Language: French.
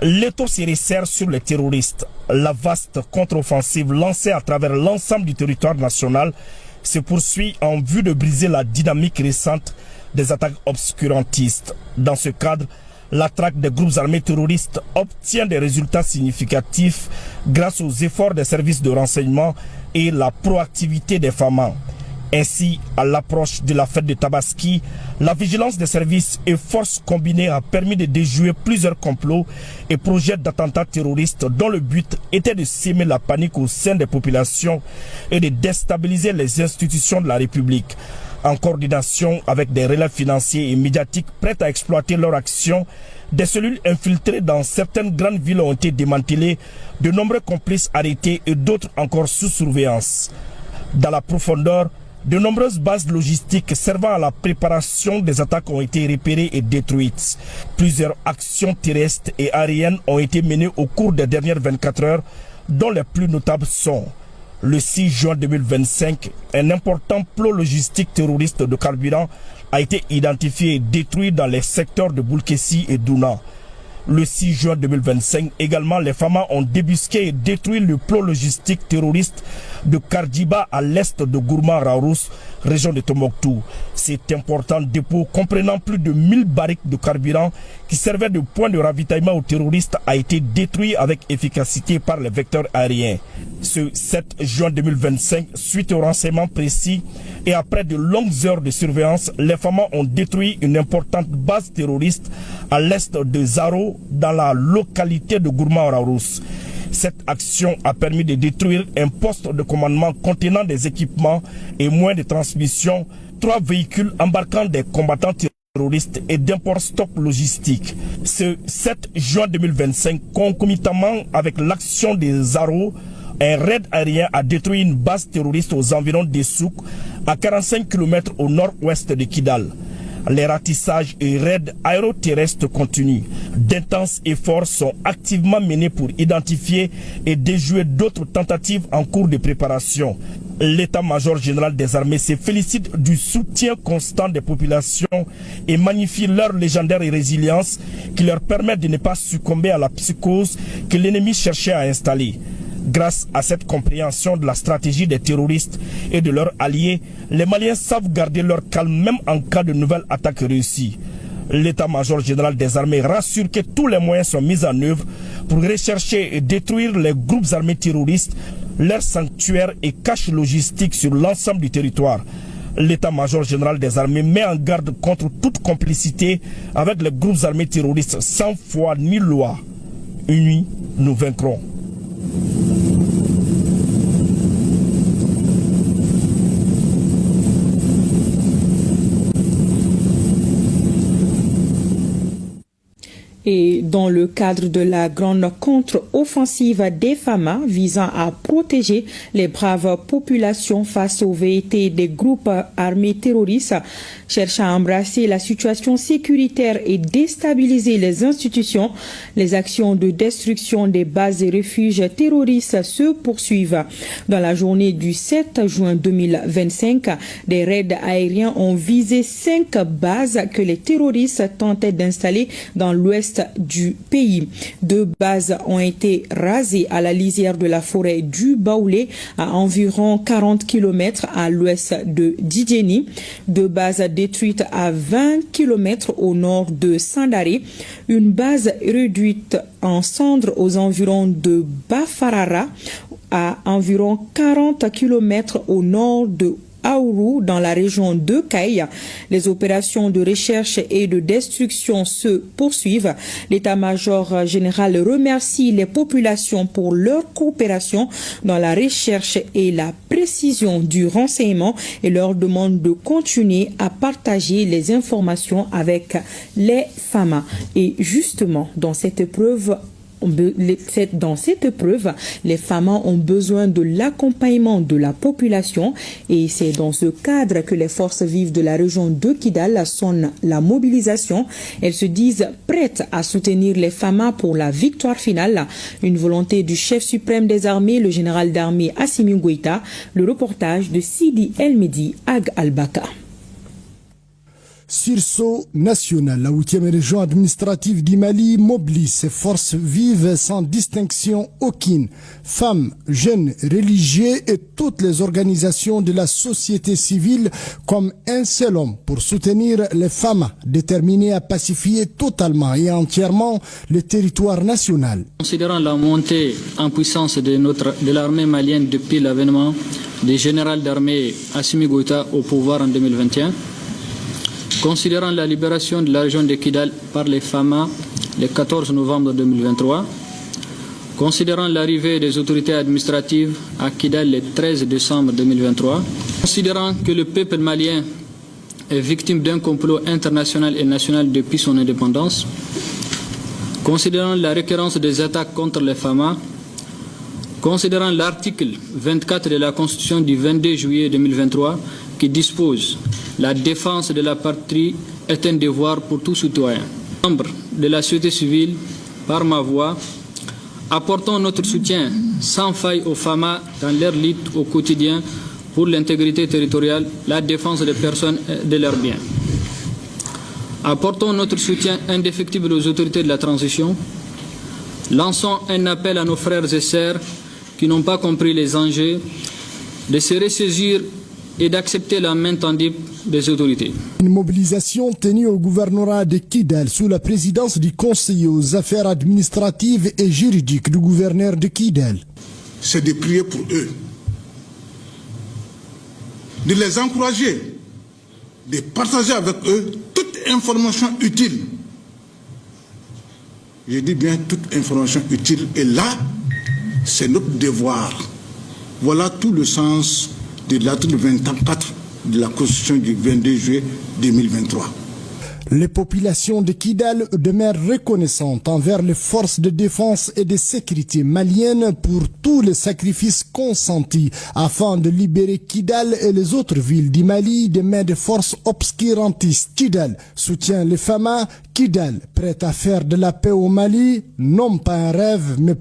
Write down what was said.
L'étau se resserre sur les terroristes. La vaste contre-offensive lancée à travers l'ensemble du territoire national se poursuit en vue de briser la dynamique récente des attaques obscurantistes. Dans ce cadre, la traque des groupes armés terroristes obtient des résultats significatifs grâce aux efforts des services de renseignement et la proactivité des FAMA. Ainsi, à l'approche de la fête de Tabaski, la vigilance des services et forces combinées a permis de déjouer plusieurs complots et projets d'attentats terroristes dont le but était de semer la panique au sein des populations et de déstabiliser les institutions de la République. En coordination avec des relais financiers et médiatiques prêts à exploiter leur action, des cellules infiltrées dans certaines grandes villes ont été démantelées, de nombreux complices arrêtés et d'autres encore sous surveillance. Dans la profondeur, de nombreuses bases logistiques servant à la préparation des attaques ont été repérées et détruites. Plusieurs actions terrestres et aériennes ont été menées au cours des dernières 24 heures, dont les plus notables sont: le 6 juin 2025, un important plot logistique terroriste de carburant a été identifié et détruit dans les secteurs de Boulkessi et Douna. Le 6 juin 2025, également, les FAMA ont débusqué et détruit le plot logistique terroriste de Kardiba à l'est de Gourma-Raourous, région de Tombouctou. Cet important dépôt comprenant plus de 1000 barriques de carburant qui servaient de point de ravitaillement aux terroristes a été détruit avec efficacité par les vecteurs aériens. Ce 7 juin 2025, suite au renseignement précis et après de longues heures de surveillance, les FAMA ont détruit une importante base terroriste à l'est de Zaro, dans la localité de Gourma-Raourous. Cette action a permis de détruire un poste de commandement contenant des équipements et moyens de transmission, 3 véhicules embarquant des combattants terroristes et d'imports stock logistiques. Ce 7 juin 2025, concomitamment avec l'action des Zaro, un raid aérien a détruit une base terroriste aux environs d'Essouk, à 45 km au nord-ouest de Kidal. Les ratissages et raids aéroterrestres continuent. D'intenses efforts sont activement menés pour identifier et déjouer d'autres tentatives en cours de préparation. L'état-major général des armées se félicite du soutien constant des populations et magnifie leur légendaire résilience qui leur permet de ne pas succomber à la psychose que l'ennemi cherchait à installer. Grâce à cette compréhension de la stratégie des terroristes et de leurs alliés, les Maliens savent garder leur calme même en cas de nouvelles attaques réussies. L'état-major général des armées rassure que tous les moyens sont mis en œuvre pour rechercher et détruire les groupes armés terroristes, leurs sanctuaires et caches logistiques sur l'ensemble du territoire. L'état-major général des armées met en garde contre toute complicité avec les groupes armés terroristes sans foi ni loi. Unis, nous vaincrons. Et dans le cadre de la grande contre-offensive des FAMA visant à protéger les braves populations face aux velléités des groupes armés terroristes, cherchant à embrasser la situation sécuritaire et déstabiliser les institutions, les actions de destruction des bases et refuges terroristes se poursuivent. Dans la journée du 7 juin 2025, des raids aériens ont visé 5 bases que les terroristes tentaient d'installer dans l'ouest du pays. 2 bases ont été rasées à la lisière de la forêt du Baoulé, à environ 40 km à l'ouest de Djidjeni. 2 bases détruites à 20 km au nord de Sandaré. Une base réduite en cendres aux environs de Bafarara, à environ 40 km au nord de Aourou, dans la région de Kaï. Les opérations de recherche et de destruction se poursuivent. L'état-major général remercie les populations pour leur coopération dans la recherche et la précision du renseignement et leur demande de continuer à partager les informations avec les FAMA. Et justement, dans cette épreuve, les FAMA ont besoin de l'accompagnement de la population et c'est dans ce cadre que les forces vives de la région de Kidal sonnent la mobilisation. Elles se disent prêtes à soutenir les FAMA pour la victoire finale. Une volonté du chef suprême des armées, le général d'armée Assimi Goïta. Le reportage de Sidi El Medi Ag Albaka. Sursaut national, la 8e région administrative du Mali mobilise ses forces vives sans distinction aucune. Femmes, jeunes, religieux et toutes les organisations de la société civile comme un seul homme pour soutenir les femmes déterminées à pacifier totalement et entièrement le territoire national. Considérant la montée en puissance de l'armée malienne depuis l'avènement du général d'armée Assimi Goïta au pouvoir en 2021, considérant la libération de la région de Kidal par les FAMA le 14 novembre 2023, considérant l'arrivée des autorités administratives à Kidal le 13 décembre 2023, considérant que le peuple malien est victime d'un complot international et national depuis son indépendance, considérant la récurrence des attaques contre les FAMA, considérant l'article 24 de la Constitution du 22 juillet 2023 qui dispose la défense de la patrie est un devoir pour tout citoyen. Membres de la société civile, par ma voix, apportons notre soutien sans faille aux FAMA dans leur lutte au quotidien pour l'intégrité territoriale, la défense des personnes et de leurs biens. Apportons notre soutien indéfectible aux autorités de la transition. Lançons un appel à nos frères et sœurs qui n'ont pas compris les enjeux de se ressaisir et d'accepter la main tendue des autorités. Une mobilisation tenue au gouvernorat de Kidal sous la présidence du conseiller aux affaires administratives et juridiques du gouverneur de Kidal. C'est de prier pour eux, de les encourager, de partager avec eux toute information utile. Je dis bien toute information utile. Et là, c'est notre devoir. Voilà tout le sens de l'article 24 de la Constitution du 22 juillet 2023. Les populations de Kidal demeurent reconnaissantes envers les forces de défense et de sécurité maliennes pour tous les sacrifices consentis afin de libérer Kidal et les autres villes du Mali des mains des forces obscurantistes. Kidal soutient les FAMA. Kidal, prête à faire de la paix au Mali, non pas un rêve, mais